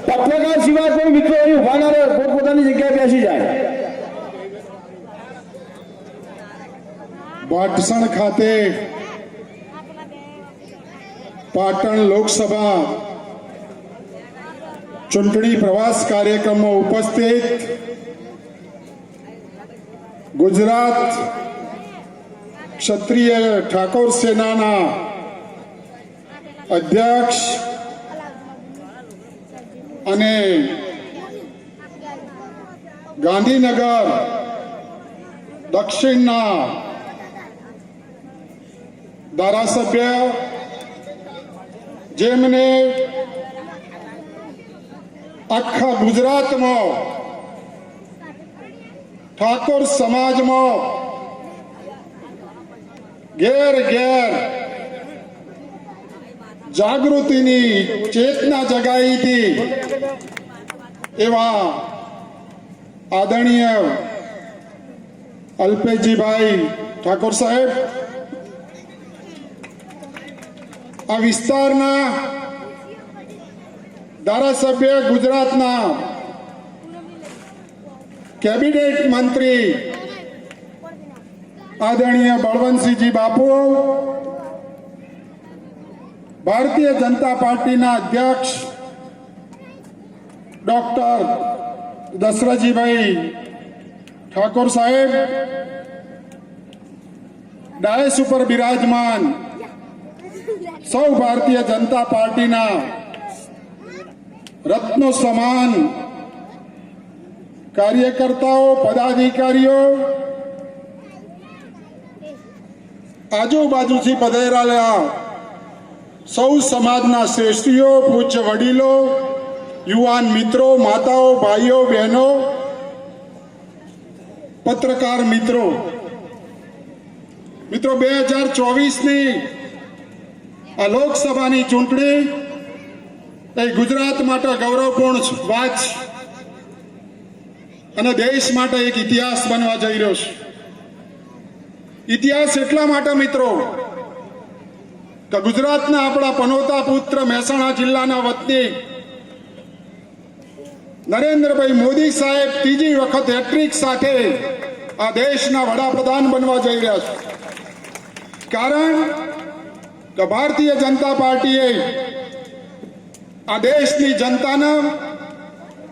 પત્રકાર સિવાય કોઈ મિત્રો અહીં ઉભા ના રહે, પોતપોતાની જગ્યાએ બેસી જાય. ભાટસણ ખાતે પાટણ લોકસભા ચૂંટણી પ્રવાસ કાર્યક્રમમાં ઉપસ્થિત ગુજરાત ક્ષત્રિય ઠાકોર સેનાના અધ્યક્ષ અને ગાંધીનગર દક્ષિણના ધારાસભ્ય જેમને આખા ગુજરાતમાં ઠાકોર સમાજમાં ઘેર ઘેર જાગૃતિની ચેતના જગાઈ હતી એવા આદરણીય અલ્પેશજીભાઈ ઠાકોર સાહેબ આ વિસ્તારના ધારાસભ્ય, ગુજરાતના કેબિનેટ મંત્રી આદરણીય બળવંતસિંહજી બાપુ, ભારતીય જનતા પાર્ટીના અધ્યક્ષ ડોક્ટર દશરથજીભાઈ ઠાકોર સાહેબ, ડાયસ ઉપર બિરાજમાન સૌ ભારતીય જનતા પાર્ટીના રત્નો સમાન કાર્યકર્તાઓ, પદાધિકારીઓ, આજુબાજુથી પધારેલા સૌ સમાજના શ્રેષ્ઠીઓ, પૂજ્ય વડીલો, યુવાન મિત્રો, માતાઓ, ભાઈઓ, બહેનો, પત્રકાર મિત્રો, 2024ની આ લોકસભાની ચૂંટણી એ ગુજરાત માટે ગૌરવપૂર્ણ વાત છે અને દેશ માટે એક ઇતિહાસ બનવા જઈ રહ્યો છે. ઇતિહાસ એટલા માટે મિત્રો કે ગુજરાતના આપણા પનોતા પુત્ર, મહેસાણા જિલ્લાના વતની નરેન્દ્રભાઈ મોદી સાહેબ ત્રીજી વખત હેટ્રિક સાથે આ દેશના વડાપ્રધાન બનવા જઈ રહ્યા છે. કારણ કે ભારતીય જનતા પાર્ટીએ આ દેશની જનતાને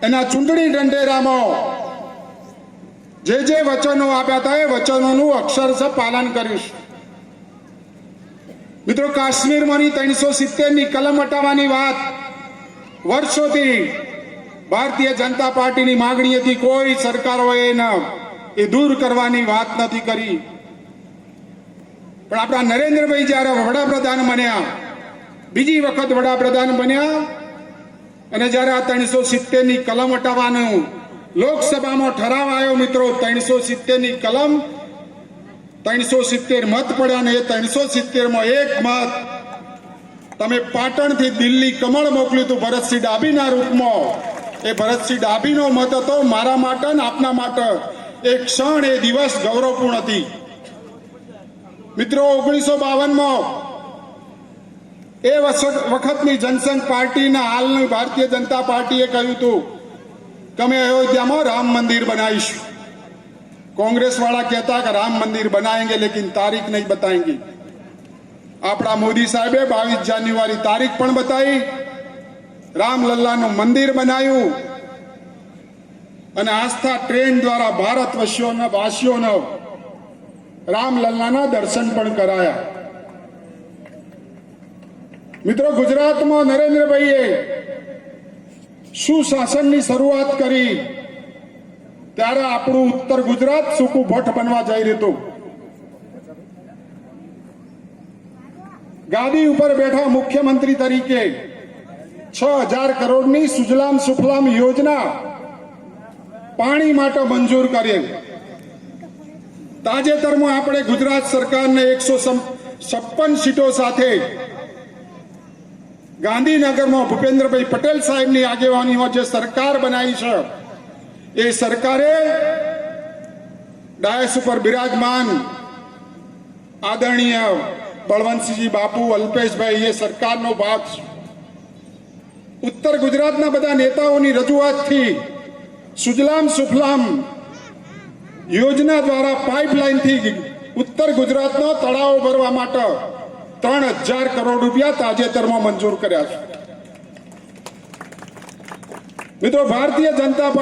એના ચૂંટણી ઢંઢેરામાં જે વચનો આપ્યા હતા એ વચનોનું અક્ષરશઃ પાલન કર્યું છે. મિત્રો, કાશ્મીરમાંની 370ની કલમ હટાવવાની વાત વર્ષોથી ભારતીય જનતા પાર્ટીની માંગણી હતી. કોઈ સરકારોએ એ દૂર કરવાની વાત નથી કરી. પણ આપણા નરેન્દ્રભાઈ જ્યારે વડાપ્રધાન બન્યા, બીજી વખત વડાપ્રધાન બન્યા અને જ્યારે આ 370ની કલમ હટાવવાનું લોકસભામાં ઠરાવ આવ્યો મિત્રો, 370ની કલમ 370 મત પડ્યા ને એ 370માં એક મત તમે પાટણથી દિલ્હી કમળ મોકલ્યું હતું ભરતસિંહ ડાભીના રૂપમાં. એ ભરતસિંહ ડાભીનો મત હતો. મારા માટે ને આપના માટે એક ક્ષણ, એ દિવસ ગૌરવપૂર્ણ હતી. મિત્રો, 1952માં એ વખતની જનસંઘ પાર્ટીના હાલની ભારતીય જનતા પાર્ટીએ કહ્યું હતું કે અમે અયોધ્યામાં રામ મંદિર બનાવીશું. कांग्रेस वाला कहता कि राम मंदिर बनाएंगे लेकिन तारीख नहीं बताएंगे. आपड़ा मोदी साहेबे 22 जान्युआरी तारीख पण बताई, रामलल्ला नु मंदिर बनायु અને આસ્થા ટ્રેન દ્વારા ભારત વાસીઓને રામલલ્લાના દર્શન પણ કરાયા. મિત્રો, ગુજરાતમાં નરેન્દ્રભાઈએ સુશાસનની શરૂઆત કરી ત્યારે આપણું ઉત્તર ગુજરાત સૂકું ભટ્ટ બનવા જઈ રહ્યું હતું. ગાદી ઉપર બેઠા મુખ્યમંત્રી તરીકે 6000 કરોડની સુજલામ સુફલામ યોજના પાણી માટે મંજૂર કરી. તાજેતરમાં આપણે ગુજરાત સરકારને 156 સીટો સાથે ગાંધીનગરમાં ભૂપેન્દ્રભાઈ પટેલ સાહેબની આગેવાનીમાં જે સરકાર બનાવી છે, એ સરકારે ડાયસ ઉપર બિરાજમાન આદરણીય બળવંતસિંહજી બાપુ, અલ્પેશભાઈ, એ સરકારનો ભાગ છે. ઉત્તર ગુજરાતના બધા નેતાઓની રજૂઆતથી સુજલામ સુફલામ યોજના દ્વારા પાઇપલાઇનથી ઉત્તર ગુજરાતનો તળાવ ભરવા માટે 3000 કરોડ રૂપિયા તાજેતરમાં મંજૂર કર્યા છે. મિત્રો, ભારતીય જનતા પાર્ટી